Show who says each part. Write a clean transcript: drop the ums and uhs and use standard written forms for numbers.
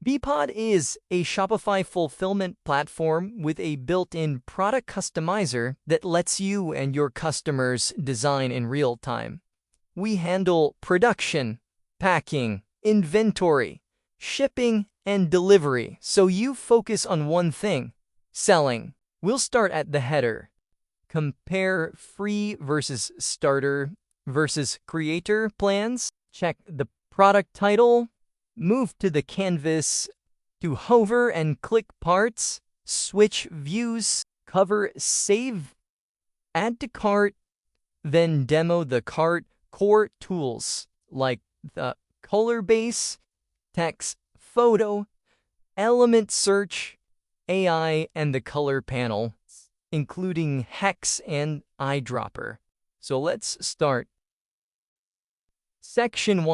Speaker 1: Biypod is a Shopify fulfillment platform with a built-in product customizer that lets you and your customers design in real time. We handle production, packing, inventory, shipping, and delivery, so you focus on one thing: selling. We'll start at the header. Compare free versus starter versus creator plans. Check the product title. Move to the canvas to hover and click parts. Switch views. Cover save. Add to cart. Then demo the cart core tools like the color base, text, photo, element search, AI, and the color panel, including hex and eyedropper. So let's start. Section 1.